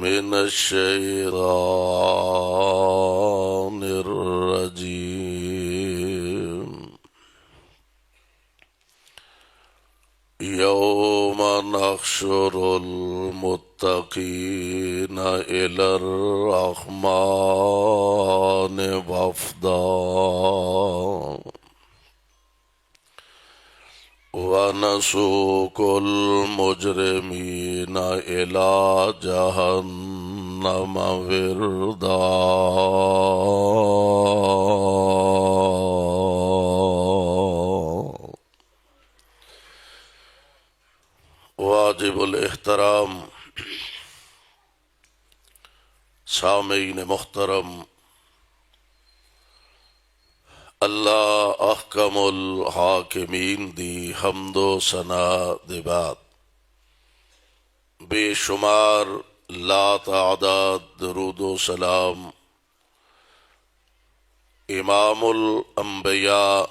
من الشيطان الرجيم يوم نحشر المتقين إلى الرحمن وفدا ونسوق المجرمين إلى جهنم وردا واجب الاحترام سامعین محترم، اللہ احکم الحاکمین دی حمد و ثنا دے بعد بے شمار لا تعداد درود و سلام امام الانبیاء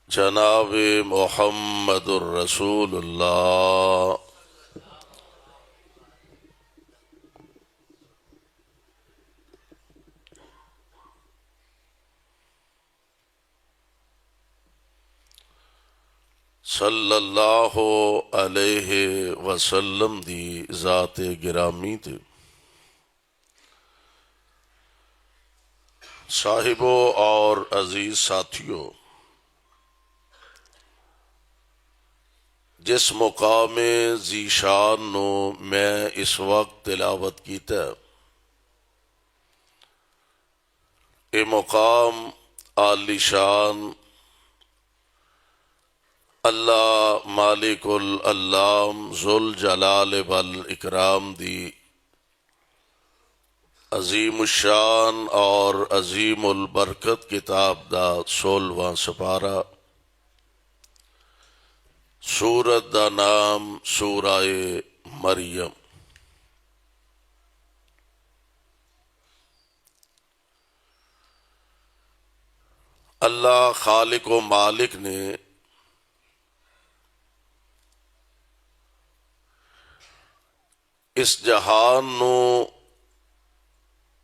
جناب محمد الرسول اللہ صلی اللہ علیہ وسلم دی ذات گرامی تے صاحبوں اور عزیز ساتھیوں، جس مقام ذیشان نو میں اس وقت تلاوت کیتا ہے، اے مقام عالی شان اللہ مالک العلام ذوالجلال والاکرام دی عظیم الشان اور عظیم البرکت کتاب دا 16واں سپارہ، سورت دا نام سورہ مریم۔ اللہ خالق و مالک نے اس جہان نو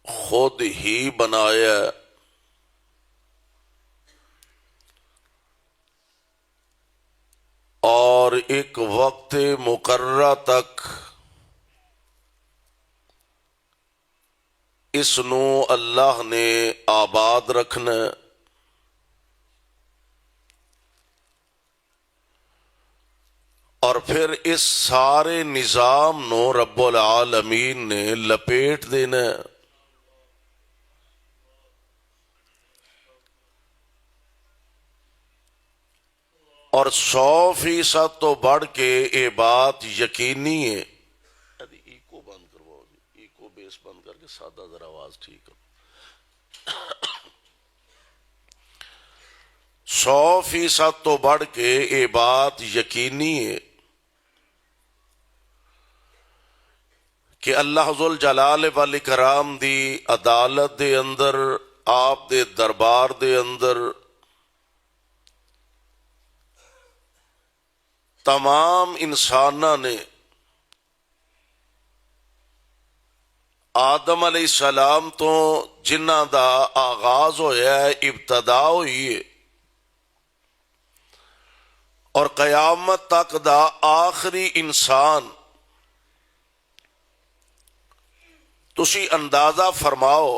خود ہی بنایا اور ایک وقت مقررہ تک اس نو اللہ نے آباد رکھنا ہے، اور پھر اس سارے نظام نو رب العالمین نے لپیٹ دینا ہے، اور 100% تو بڑھ کے یہ بات یقینی ہے۔ ایکو بند کرواؤ جی، ایکو بیس بند کر کے سادہ ذرا آواز ٹھیک کرو۔ 100% تو بڑھ کے یہ بات یقینی ہے کہ اللہ ذوالجلال والاکرام دی عدالت دے اندر، آپ دے دربار دے اندر تمام انساناں نے آدم علیہ السلام تو جنہ دا آغاز ہویا ہے، ابتدا ہوئی ہے، اور قیامت تک دا آخری انسان، تسی اندازہ فرماؤ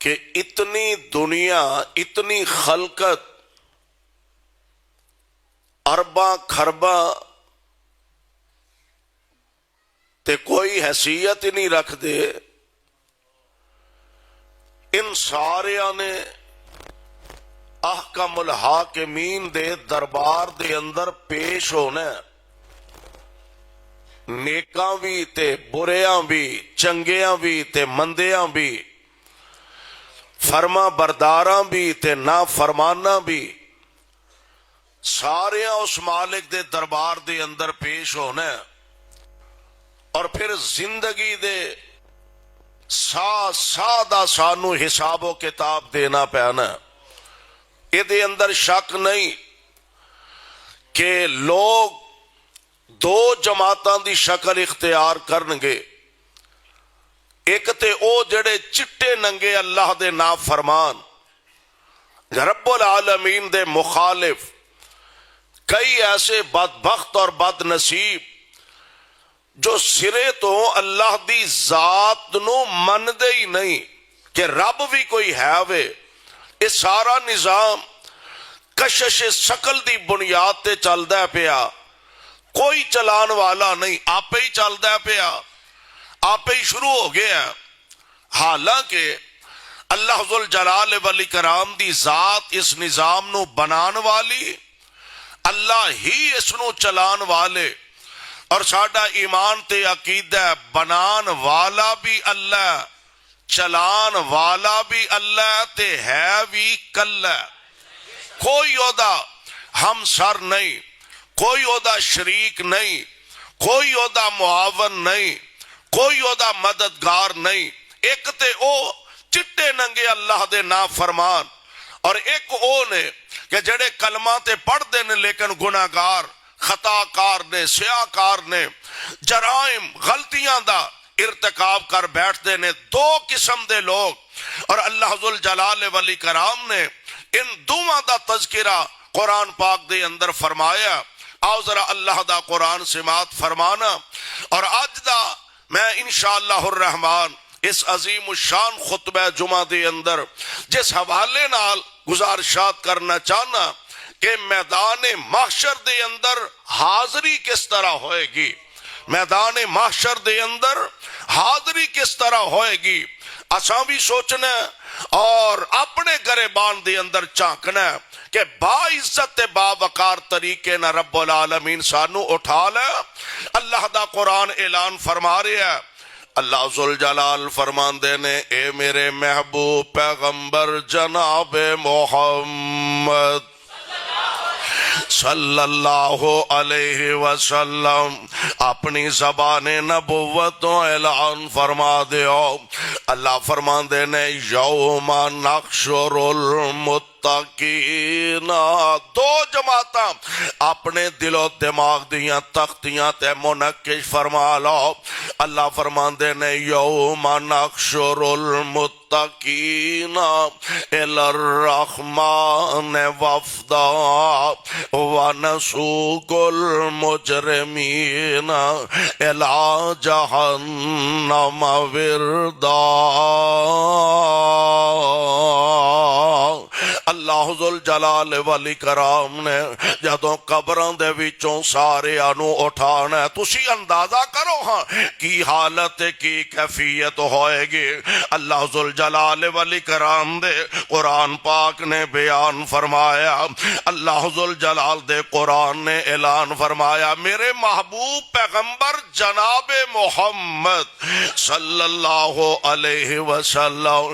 کہ اتنی دنیا، اتنی خلقت، ارباں کھرباں تے کوئی حیثیت ہی نہیں رکھ دے، ان ساریاں نے احکم الحاکمین دے دربار دے اندر پیش ہونا ہے، نیکاں بھی تے بریاں بھی، چنگیاں بھی تے مندیاں بھی، فرما برداراں بھی تے نافرماناں بھی، سارے اس مالک دے دربار دے اندر پیش ہونا ہے، اور پھر زندگی دے سا دا سانو حساب و کتاب دینا پینا ہے۔ یہ دے اندر شک نہیں کہ لوگ دو جماعتاں دی شکل اختیار کرنگے، ایک تے او جڑے چٹے ننگے اللہ دے نافرمان رب العالمین دے مخالف، کئی ایسے بدبخت اور بد نصیب جو سرے تو اللہ دی ذات نو من دے ہی نہیں کہ رب بھی کوئی ہے وے۔ یہ سارا نظام کشش شکل دی بنیاد تے چلدا پیا، کوئی چلان والا نہیں، آپ ہی چلدا پیا، آپ ہی شروع ہو گیا۔ حالانکہ اللہ ذوالجلال والاکرام دی ذات اس نظام نو بنان والی، اللہ ہی اس نو چلان والے، اور ساڈا ایمان تے عقیدہ بنان والا بھی اللہ، چلان والا بھی اللہ تے ہے بھی کلا۔ کوئی عہدہ ہم سر نہیں، کوئی عہدہ شریک نہیں، کوئی عہدہ معاون نہیں، کوئی عہدہ مددگار نہیں۔ ایک تے او چٹے ننگے اللہ دے نافرمان، اور ایک او نے کہ جڑے کلمہ تے پڑھ دے نے لیکن گناہگار، خطا کار نے، سیاہ کار نے، جرائم غلطیاں دا ارتکاب کر بیٹھتے نے۔ دو قسم دے لوگ، اور اللہ ذوالجلال والاکرام نے ان دوواں دا تذکرہ قرآن پاک دے اندر فرمایا۔ آؤ ذرا اللہ دا قرآن سماعت فرمانا، اور آج دا میں انشاءاللہ الرحمن اس عظیم الشان خطبہ جمعہ دے اندر جس حوالے نال گزارشات کرنا چاہنا کہ میدان محشر دے اندر حاضری کس طرح ہوئے گی، میدان محشر دے اندر حاضری کس طرح ہوئے گی، اساں بھی سوچنا اور اپنے گریبان دے اندر چانکنا کہ با عزت با وقار طریقے نہ رب العالمین سانو اٹھا لے۔ اللہ دا قرآن اعلان فرما رہا ہے، اللہ ذوالجلال فرماندے نے اے میرے محبوب پیغمبر جناب محمد صلی اللہ علیہ وسلم اپنی زبان نبوت اعلان فرما دیو۔ اللہ فرماندے نے یوم نحشر المتقین، دو جماعتاں اپنے دل و دماغ دیاں تختیاں تے منقش فرما لو۔ اللہ فرماندے نے یوم نحشر المتقین الی الرحمن وفدا وَنَسُوقُ الْمُجْرِمِينَ إِلَى جَهَنَّمَ وِرْدًا۔ اللہ ذوالجلال والاکرام نے جدوں قبراں دے وچوں سارے آنو اٹھانا ہے، تسی اندازہ کرو ہاں کی حالت کی کیفیت ہوئے گی۔ اللہ ذوالجلال والاکرام دے قرآن پاک نے بیان فرمایا، اللہ ذوالجلال دے قرآن نے اعلان فرمایا، میرے محبوب پیغمبر جناب محمد صلی اللہ علیہ وسلم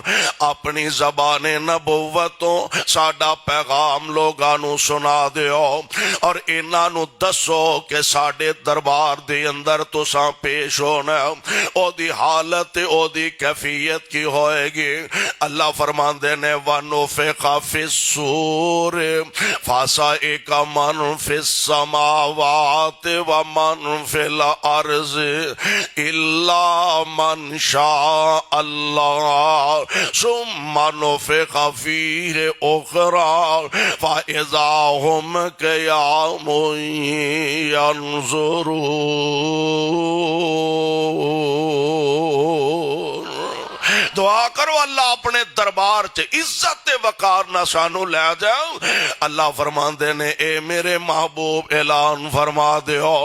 اپنی زبان نبوتوں ساڈا پیغام لوگانو سنا دیو، اور انہاں نو دسو کہ ساڈے دربار دے اندر تساں پیش ہونا، او دی حالت او دی کیفیت کی ہوئے گی۔ اللہ فرماندے نے وَنُفِخَ فِي الصُّورِ فَصَعِقَ مَنْ فِي السَّمَاوَاتِ وَمَنْ فِي الْأَرْضِ إِلَّا مَنْ شَاءَ اللَّهُ ثُمَّ نُفِخَ فِيهِ أُخْرَى فَإِذَا هُمْ قِيَامٌ يَنْظُرُونَ۔ دعا کرو اللہ اپنے دربار چ عزت وقار نہ سانو لے جاؤ۔ اللہ فرماندے نے اے میرے محبوب اعلان فرما دیو،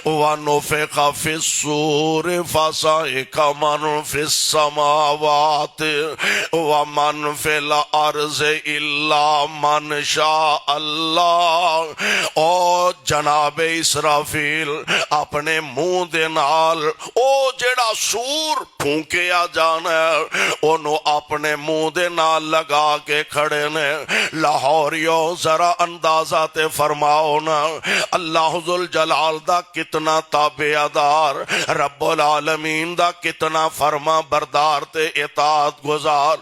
وَنُفِخَ فِي الصُّورِ فَصَعِقَ مَنْ فِي السَّمَاوَاتِ وَمَنْ فِي الْأَرْضِ إِلَّا مَنْ شَاءَ اللَّهُ۔ او جناب اسرافیل اپنے منہ دے نال او جیڑا سور پھونکیا جانا ہے اونوں اپنے منہ دے نال لگا کے کھڑے نے۔ لاہوریو ذرا اندازہ تے فرماؤ نا اللہ ذوالجلال دا کتنا تابعدار، رب العالمین دا کتنا فرما بردار تے اطاعت گزار۔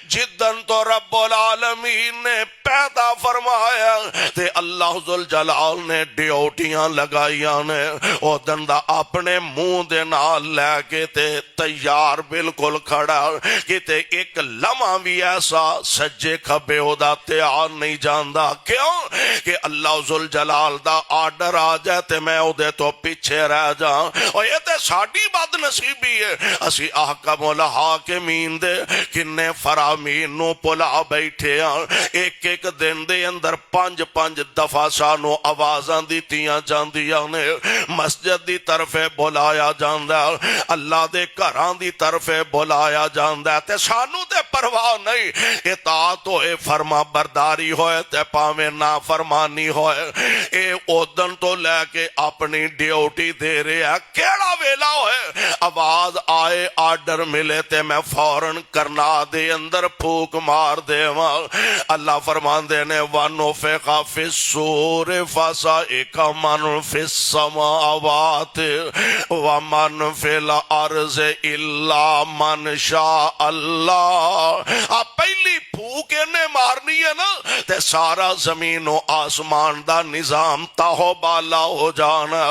جدن تو رب العالمین نے پیدا فرمایا تے اللہ ذوالجلال نے ڈیوٹیاں لگائیاں نے، او دن دا اپنے منہ دے نال لے کے تے تیار بالکل کھڑا، کتے ایک لمحہ بھی ایسا سجے کھبے ہو دا تیار نہیں جاندا۔ کیوں کہ اللہ ذوالجلال دا آرڈر آ جائے تے میں او دے تو پیچھے رہ جاؤں، اور یہ تے ساڑی بد نصیبی ہے۔ اسی احکم الحاکمین دے کنے فرامین نو پلا بیٹھے ہیں، ایک ایک دن دے اندر 5 دفعہ سانو آوازاں دیتیاں جاندیاں نے، مسجد دی طرف بلایا جاندہ، اللہ دے گھران دی طرف بلایا جاندہ، تے سانو تے پرواہ نہیں، اطاعت ہوئے فرما برداری ہوئے تے پاویں نافرمانی ہوئے۔ اے اودن تو لے کے اپنی ڈیوٹی دے رہے ہیں، کیڑا ویلا ہوئے آواز آئے آرڈر ملے تے میں فوراً کرنا دے اندر پھوک مار دے وہاں۔ اللہ فرمان دینے وَنُفِخَ فِي الصُّورِ فَصَعِقَ مَنْ فِي السَّمَاوَاتِ وَمَنْ فِي الْأَرْضِ إِلَّا مَنْ شَاءَ اللَّهُ۔ آپ پہلی پھوک نے مارنی ہے نا تے سارا زمین و آسمان دا نظام تاہو بالا ہو جانا،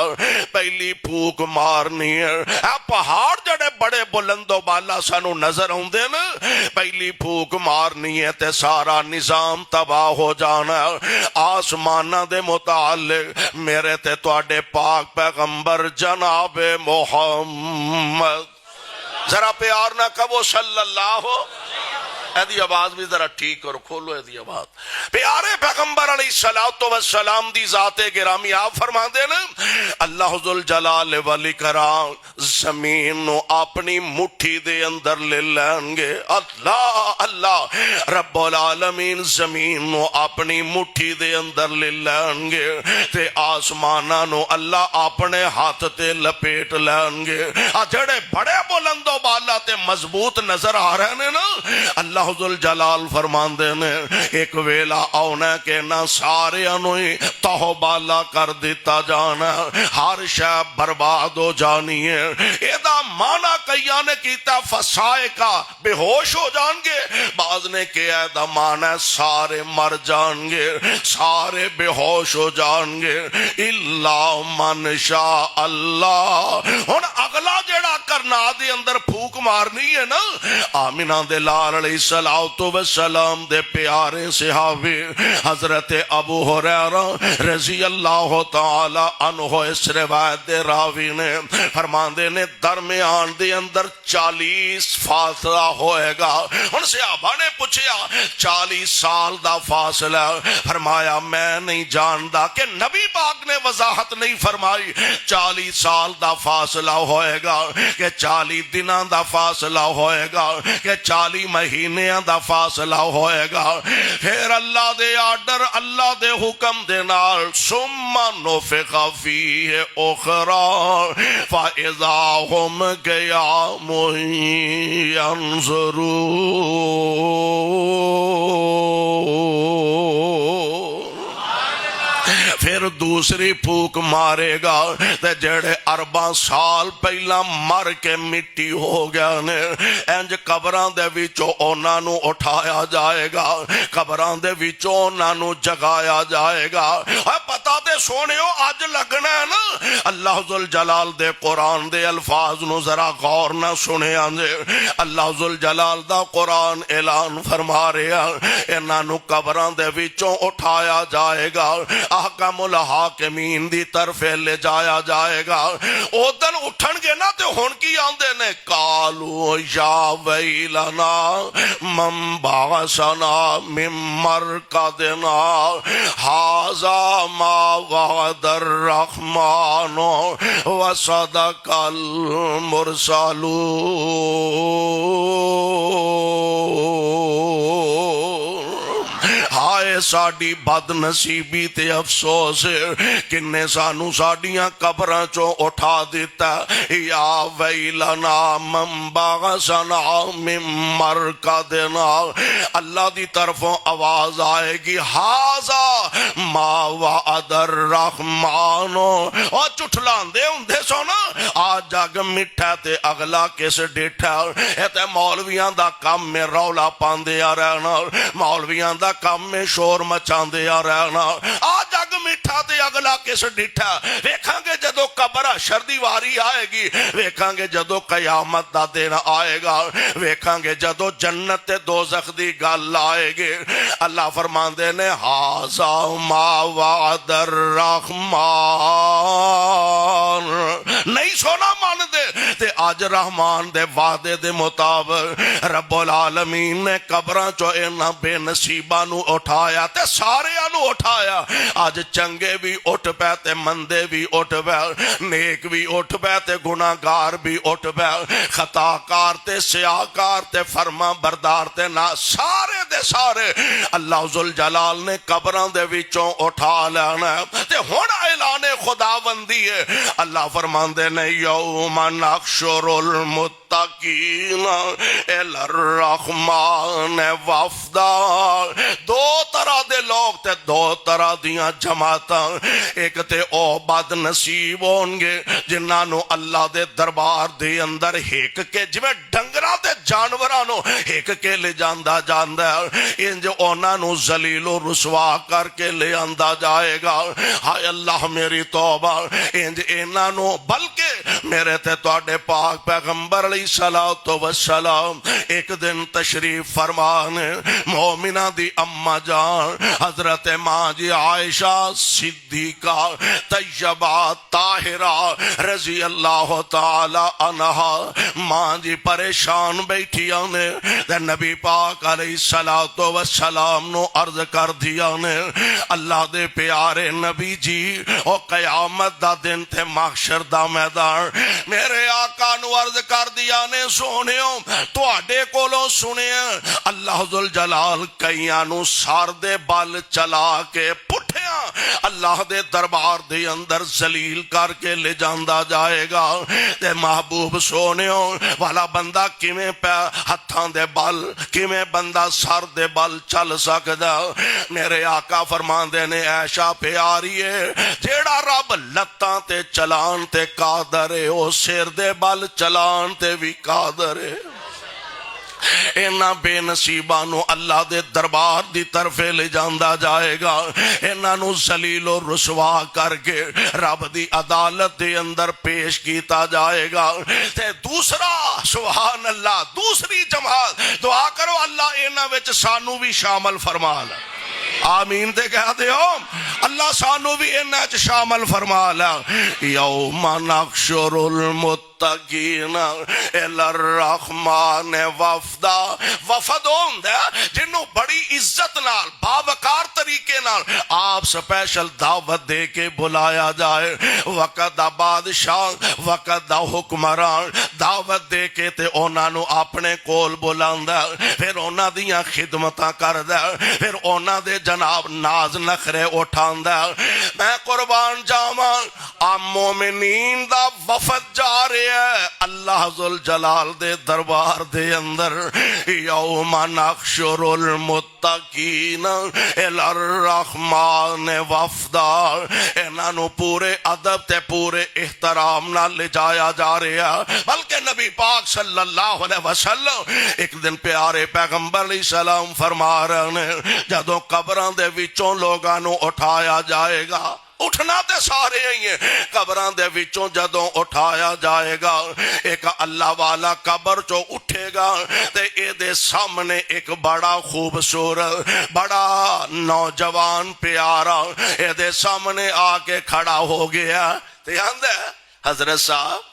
پہلی پھوک مارنی ہے۔ آپ پہاڑ جڑے بڑے بلند و بالا سانو نظر ہوں دے نا، پہلی پھوک مارنی ہے تے سارا نظام تباہ ہو جانا۔ آسمانہ دے متعلق میرے تے تواڈے پاک پیغمبر جناب محمد، ذرا پیار نہ کہو صلی اللہ، ایدی آواز بھی ذرا ٹھیک اور کھولو ایدی آواز۔ پیارے پیغمبر علیہ السلام دی ذات گرامی آپ فرما دینا اللہ ذوالجلال والاکرام زمین نو اپنی مٹھی دے اندر لے لیں گے۔ اللہ اللہ رب العالمین زمین نو اپنی مٹھی دے اندر لے لیں گے تے آسمانہ نو اللہ اپنے ہاتھ تے لپیٹ لیں گے۔ جڑے بڑے بلند و بالا تے مضبوط نظر آ رہے ہیں نا، اللہ ذوالجلال فرمان دینے ایک ویلا آونا کہ نہ سارے انوئی تہو بالا کر دیتا جانا، ہر شے برباد ہو جانی ہے۔ ایدہ مانا کئیہ نے کیتا فسائے کا بے ہوش ہو جان گے، بعض نے کیا ایدہ مانا سارے مر جان گے، سارے بے ہوش ہو جان گے، اللہ من شاء اللہ۔ ہن اگلا جڑا کرنا دے اندر پھوک مارنی ہے نا، آمینہ دے لال علیہ السلام دے پیارے صحابی حضرت ابو ہریرہ رضی اللہ تعالی عنہ اس روایت دے راوی نے فرماندے نے درمیان دے اندر 40 فاصلہ ہوئے گا۔ ان صحابہ نے پوچھا 40 سال دا فاصلہ، فرمایا میں نہیں جاندا کہ نبی پاک نے وضاحت نہیں فرمائی 40 سال دا فاصلہ ہوئے گا کہ 40 دنوں دا فاصلہ ہوئے گا کہ 40 مہینے دا فاصلہ ہوئے گا۔ پھر اللہ دے آرڈر اللہ دے حکم دے نال ثم نفخ فیہ اخری فاذا ہم قیام ینظرون۔ پھر دوسری پھوک مارے گا تے جڑے 40 سال پہلا مر کے مٹی ہو گیا نے، انج قبران دے وچوں انہاں نو اٹھایا جائے گا، قبران دے وچوں انہاں نو جگایا جائے گا۔ پتہ تے سونیو اج لگنا ہے نا، اللہ ذوالجلال دے قرآن دے الفاظ نو ذرا غور نہ سنے آنجے۔ اللہ ذوالجلال دا قرآن اعلان فرما رہا انہاں نو قبران دے وچوں اٹھایا جائے گا، احکام الحاکمین دی طرف لے جایا جائے گا۔ او دن اٹھن گے نا تے ہن کی آندے نے قالوا یا ویلنا من بعثنا من مرقدنا ھذا ما وعد الرحمن وصدق المرسلون۔ ہائے ہائے ساڈی بد نصیبی تے افسوس کنے سانو ساڈیاں قبراں چوں اٹھا دیتا یا ویلنا من بعثنا من مرقدنا اللہ دی طرفوں آواز آئے گی ہاذا ما وعد الرحمن اور چٹھلاندے ہوندے سو نا آ جگ مٹھا تے اگلا کس ڈیٹھا اے تے مولویاں دا کام میں رولا پاندے آ رہنا مولویاں دا کام میں شور مچاندے آ رہنا آ جگ مٹھا تے اگلا کس ڈیٹھا ویکھاں گے جدو قبر حشر دی واری آئے گی ویکھاں گے جدو قیامت دا دن آئے گا ویکھاں گے جدو جنت تے دوزخ دی گل آئے گی اللہ فرماندے نے ہاذا ما وعد الرحمن نہیں سونا مان دے تے آج رحمان دے وعدے دے مطابق رب العالمین نے قبراں چو اینا بے نصیبہ نو اٹھایا تے سارے نو اٹھایا آج چنگے بھی اٹھ پے تے مندے بھی اٹھ پے نیک بھی اٹھ پے تے گناہگار بھی اٹھ پے خطا کار تے سیاہ کار تے فرما بردار تے نا سارے دے سارے اللہ ذوالجلال نے قبراں دے وچوں اٹھا لینا تے ہن اعلان خداوندی ہے اللہ فرماندے نے یوم نحشر المتقین الی الرحمن وفدا دو طرح دے لوگ تے دو طرح دیاں جماعتاں ایک تے او بد نصیب ہونگے جنہاں نو اللہ دے دربار دے اندر ہیک کے جویں ڈنگراں تے جانوراں نو ہیک کے لے جاندا جاندا انج انہاں نو ذلیل و رسوا کر کے لے آندا جائے گا ہائے اللہ میری توبہ انج انہاں نو بلکہ میرے تے تواڈے پاک پیغمبر علیہ الصلوۃ والسلام ایک دن تشریف فرمان مومنہ دی اماں جان حضرت ماں جی عائشہ صدیقہ طیبہ طاہرہ رضی اللہ تعالی عنہا ماں جی پریشان بیٹھی آنے تے نبی پاک علیہ الصلوۃ والسلام نو عرض کر دیا نے اللہ دے پیارے نبی جی او قیامت دا دن تے محشر دا میدان میرے آقا نو عرض کر دیا نے سونیوں تواڈے کولوں سنیا اللہ ذوالجلال کئیاں نو سار دے بال چلا کے پٹھیاں اللہ دے دربار دے اندر ذلیل کر کے لے جاندا جائے گا تے محبوب سونیوں والا بندہ کیویں پہ ہتھاں دے بال کیویں بندہ سر دے بال چل سکدا میرے آقا فرماندے نے عائشہ پیاری ہے جیڑا رب لتاں تے چلان تے قادر ہے او سر دے بال چلان تے بھی قادر ہے اینا بے نصیبہ نو اللہ دے دربار دی طرف لے جاندا جائے گا اینا نو ذلیل و رسوا کر کے رب دی عدالت دے اندر پیش کیتا جائے گا تے دوسرا سبحان اللہ دوسری جماعت دعا کرو اللہ اینا وچ سانو بھی شامل فرما لے آمین تے کہہ دے ہو اللہ سانو بھی اینا چ شامل فرما لے یوم نحشر المتقین الی الرحمن وفدا وفد ہوندا جنوں بڑی عزت نال باوقار طریقے نال آپ سپیشل دعوت دے کے بلایا جائے وقت دا بادشاہ وقت دا حکمران دعوت دے کے تے انہاں نو اپنے کول بلاندا پھر انہاں دیاں خدمتاں کردا پھر انہاں دے جناب ناز نخرے اٹھاندا میں قربان جاواں آ مومنین دا وفد جا رہے ہے اللہ ذوالجلال دے دربار دے اندر یوم نحشر المتقین الی الرحمن وفدا انہاں نو پورے ادب تے پورے احترام نال لے جایا جا رہا بلکہ نبی پاک صلی اللہ علیہ وسلم ایک دن پیارے پیغمبر علیہ السلام فرما رہے ہیں جدوں قبراں دے وچوں لوگاں نو اٹھایا جائے گا اٹھنا تے سارے ہیں قبراں دے وچوں جدوں اٹھایا جائے گا ایک اللہ والا قبر چو اٹھے گا تے اے دے سامنے ایک بڑا خوبصورت بڑا نوجوان پیارا اے دے سامنے آ کے کھڑا ہو گیا تے آندے حضرت صاحب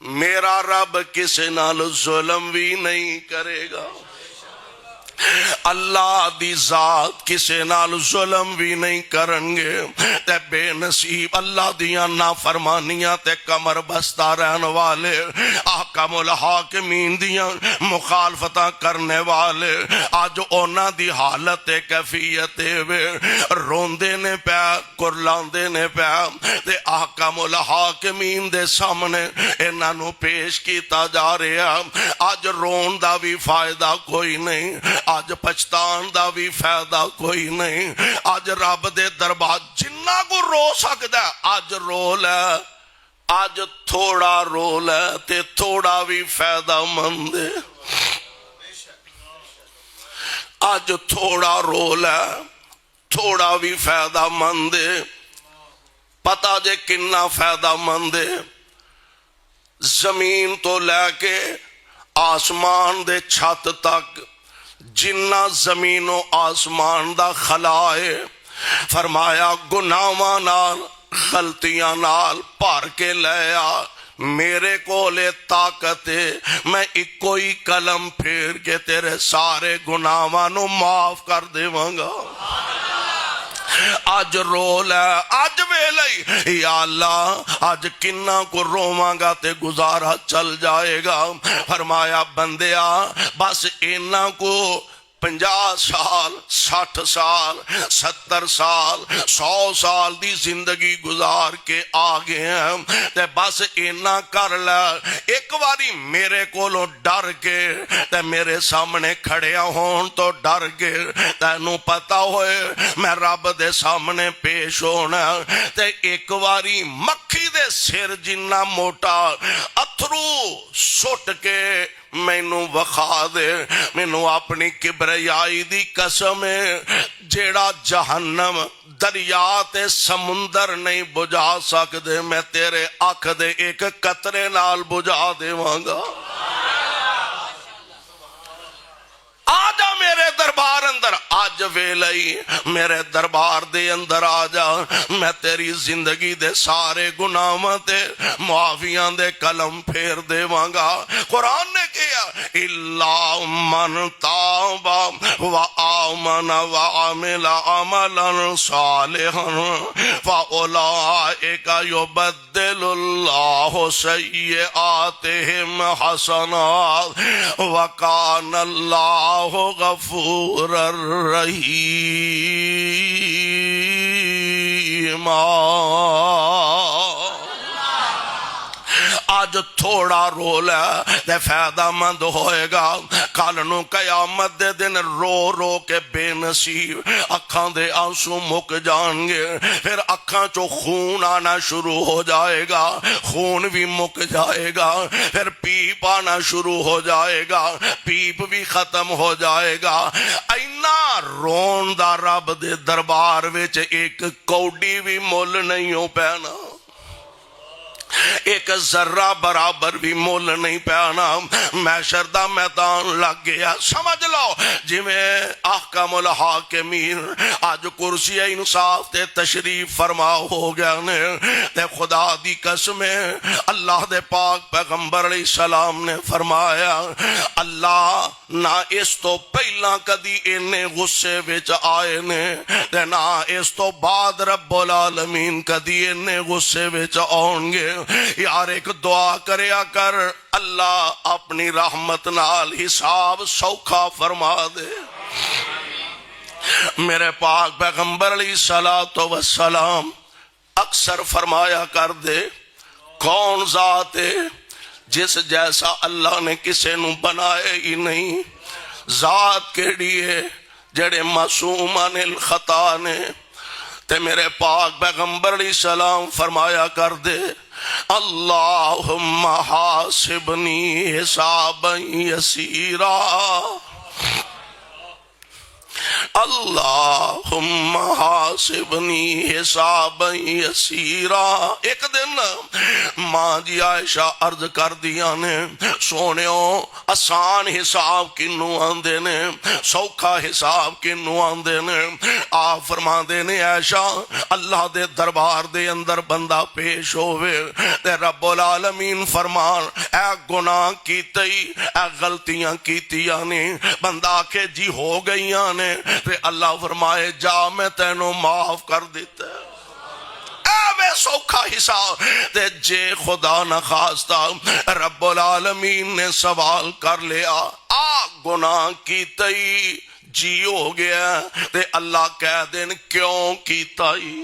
میرا رب کسی نال ظلم بھی نہیں کرے گا. اللہ دی ذات کسے نال ظلم بھی نہیں کرنگے. تے بے نصیب اللہ دیاں نافرمانیاں تے کمر بستہ رہن والے، احکام الحاکمین دیاں مخالفتاں کرنے والے، آج اونا دی حالت کیفیت وے روندے نے پیا کرلاندے نے پیا. تے احکام الحاکمین دے سامنے انہاں نو پیش کیتا جا رہا. آج رون دا بھی فائدہ کوئی نہیں، آج پچھتان دا بھی فائدہ کوئی نہیں. آج رب دے دربار جنہ کو رو سکتا ہے آج رو لے. آج تھوڑا رو لے تے تھوڑا بھی فائدہ مند ہے. آج تھوڑا رو لے تھوڑا بھی فائدہ مند ہے. پتہ جے کنا فائدہ مند ہے. زمین تو لے کے آسمان دے چھت تک جنہ زمین و آسمان دا خلا ہے، فرمایا گناہاں نال غلطیاں نال بھر کے لے آ. میرے کولے طاقت ہے، میں ایک ہی قلم پھیر کے تیرے سارے گناہاں نو معاف کر دیواں گا. آج رو لے آج ویلے یا اللہ آج کنہ کو رواں گا تے گزارا چل جائے گا. فرمایا بندیا بس انہاں کو 50 سال 60 سال 70 سال 100 سال دی زندگی گزار کے آگے ہیں تے بس اینا کر لے ایک باری میرے کولوں ڈر کے تے میرے سامنے کھڑیا ہون تو ڈر کے تینوں پتا ہوئے میں رب دے سامنے پیش ہونا تے ایک باری مکھی دے سر جنہ موٹا اتھرو سٹ کے مینوں وخا دے. مینوں اپنی کبریائی دی قسم ہے جیڑا جہنم دریا تے سمندر نہیں بجھا سکدے میں تیرے اکھ دے ایک قطرے نال بجھا دیواں گا. آجا میرے دربار اندر آج ویلئی میرے دربار دے اندر آجا میں تیری زندگی دے سارے گناہاں تے معافیاں دے قلم پھیر دیواں گا. قرآن نے کیا الا من تاب و آمن و عمل عملا صالحا فاولئک یبدل اللہ سیئاتہم حسنات وکان اللہ غفور الرحیم. آج تھوڑا رو لے دے فائدہ مند ہوئے گا. کل نو قیامت دے دن رو رو کے بے نصیب اکھاں دے آنسو مک جان گے. پھر اکھاں چو خون آنا شروع ہو جائے گا, خون بھی مک جائے گا. پھر پیپ آنا شروع ہو جائے گا, پیپ بھی ختم ہو جائے گا. اینا رون دا رب دے دربار وچ ایک کوڈی بھی مول نہیں ہو پینا, ایک ذرہ برابر بھی مول نہیں پیانا. محشر دا میدان لگ گیا. سمجھ لو جی میں احکام الحاکمین آج کرسی انصاف تے تشریف فرما ہو گیا نے تے خدا دی قسم اللہ دے پاک پیغمبر علیہ السلام نے فرمایا اللہ نہ اس تو پہلا کدی انے غصے وچ آئے نے تے نہ اس تو بعد رب العالمین کدی انے غصے وچ آؤں گے. یار ایک دعا کریا کر, اللہ اپنی رحمت نال حساب سوکھا فرما دے. میرے پاک پیغمبر علیہ السلام اکثر فرمایا کر دے کون ذات ہے جس جیسا اللہ نے کسے نو بنائے ہی نہیں. ذات کیڑی ہے جڑے معصوم عن الخطا نے. تے میرے پاک پیغمبر علیہ السلام فرمایا کر دے اللہم حاسبنی حسابا یسیرا, اللہم حاسبنی حسابا یسیرا. ایک دن ماں جی عائشہ عرض کر دیا نے سونیو آسان حساب کنوں آندے نے سوکھا حساب کنوں آندے نے آپ فرما دے نے عائشہ اللہ دے دربار دے اندر بندہ پیش ہوئے تے رب العالمین فرمان اے گناہ کیتے اے غلطیاں کیتیاں نے بندہ کے جی ہو گئیاں نے تے اللہ فرمائے جا میں تینوں معاف کر دیتا ہے میں سوکھا حساب تے جے خدا نہ خواستہ رب العالمین نے سوال کر لیا آ گناہ کیتا ہی جی ہو گیا تے اللہ کہہ دین کیوں کیتا ہی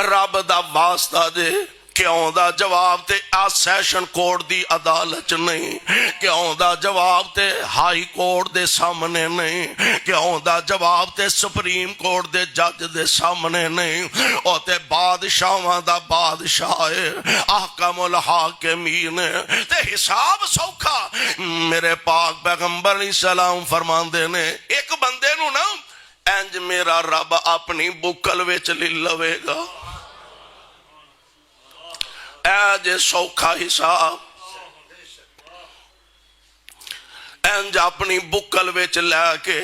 رب دا واسطہ دے کیوں دا جواب تے سیشن کورٹ دی عدالت نہیں کیوں دا جواب تے ہائی کورٹ دے سامنے نہیں کیوں دا جواب تے سپریم کورٹ دے جج دے سامنے نہیں او تے بادشاہاں دا بادشاہ احکم الحاکمین تے حساب سوکھا میرے پاک پیغمبر علیہ السلام فرماندے نے ایک بندے نو نا انج میرا رب اپنی بکل وچ لے لوے گا اے جے سوکھا حساب انج اپنی بکل وچ لے کے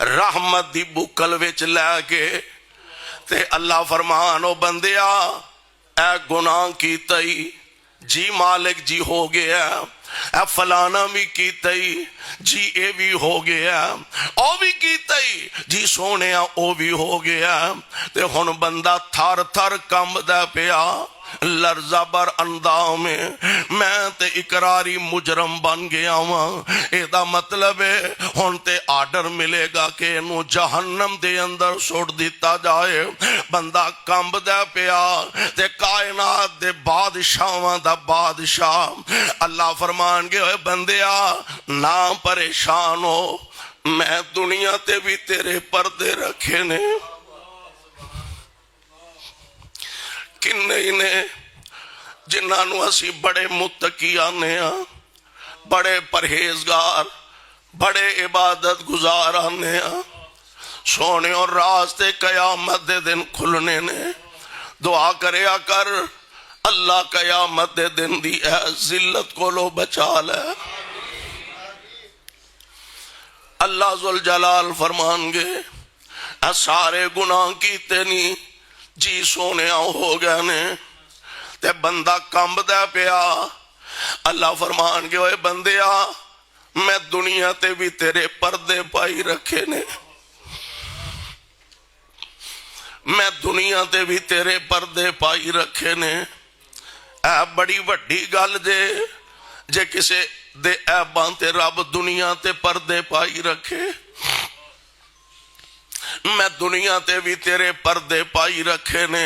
رحمت دی بکل وچ لے کے تے اللہ فرمان او بندیا اے گناہ کیتا ہی جی مالک جی ہو گیا اے فلانا بھی کیتا ہی جی اے بھی ہو گیا او بھی کیتا ہی جی سونیا او بھی ہو گیا تے ہن بندہ تھر تھر کم دا پیا لرزہ بر اندام میں تے اقراری مجرم بن گیا ہوں اے دا مطلب ہے ہن تے آرڈر ملے گا کہ انہوں جہنم دے اندر سوٹ دیتا جائے بندہ کمب دے پیا تے کائنات دے بادشاہاں دا بادشاہ اللہ فرمان گے ہوئے بندیا نہ پریشان ہو میں دنیا تے بھی تیرے پردے رکھے نے کنہیں نے جنہاں نو اسی بڑے متقی آنے ہیں بڑے پرہیزگار بڑے عبادت گزار آنے ہیں سونے اور راستے قیامت دے دن کھلنے نے دعا کریا کر اللہ قیامت دے دن دی اے ذلت کو لو بچا لے اللہ ذوالجلال فرمان گے اے سارے گناہ کیتے نہیں جی سونے ہو گئے نے تے بندہ کمب دے پیا اللہ فرمان گے اوے بندیا میں دنیا تے بھی تیرے پردے پائی رکھے نے میں دنیا تے بھی تیرے پردے پائی رکھے نے اے بڑی وڈی گل جے کسے دے ایباں تے رب دنیا تے پردے پائی رکھے میں دنیا تے بھی تیرے پردے پائی رکھے نے